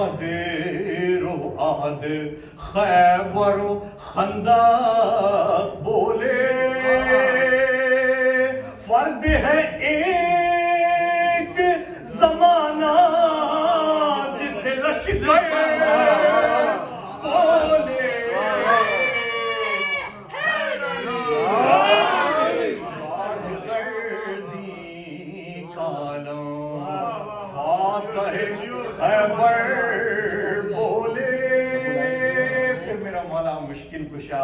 بدر و احد خیبر و خندق بولے فرد ہے ایک زمانہ جسے لشکر بولے گردی کالوں فاتح خیبر بولے پھر میرا مولا مشکل کشا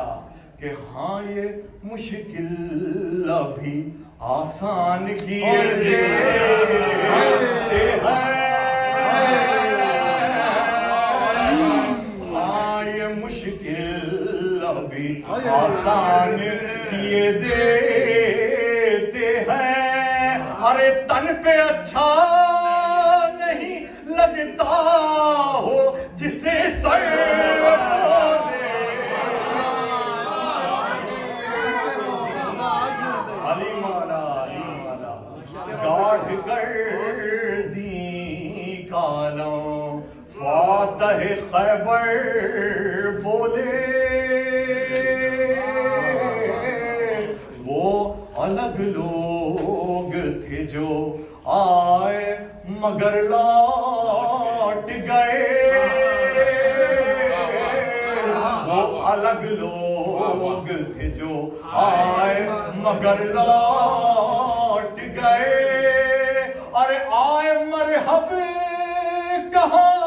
کہ ہاں یہ مشکل ابھی آسان کیے دیتے ہیں ہاں یہ مشکل ابھی آسان کیے دیتے ہیں ارے تن پہ اچھا نہیں لگتا ہو جسے سر گاڑھ گردی کالوں فاتح خیبر بولے وہ الگ لوگ تھے جو آئے مگر لوٹ گئے وہ الگ لوگ تھے جو آئے مگر لوٹ گئے ارے آئے مرحب کہاں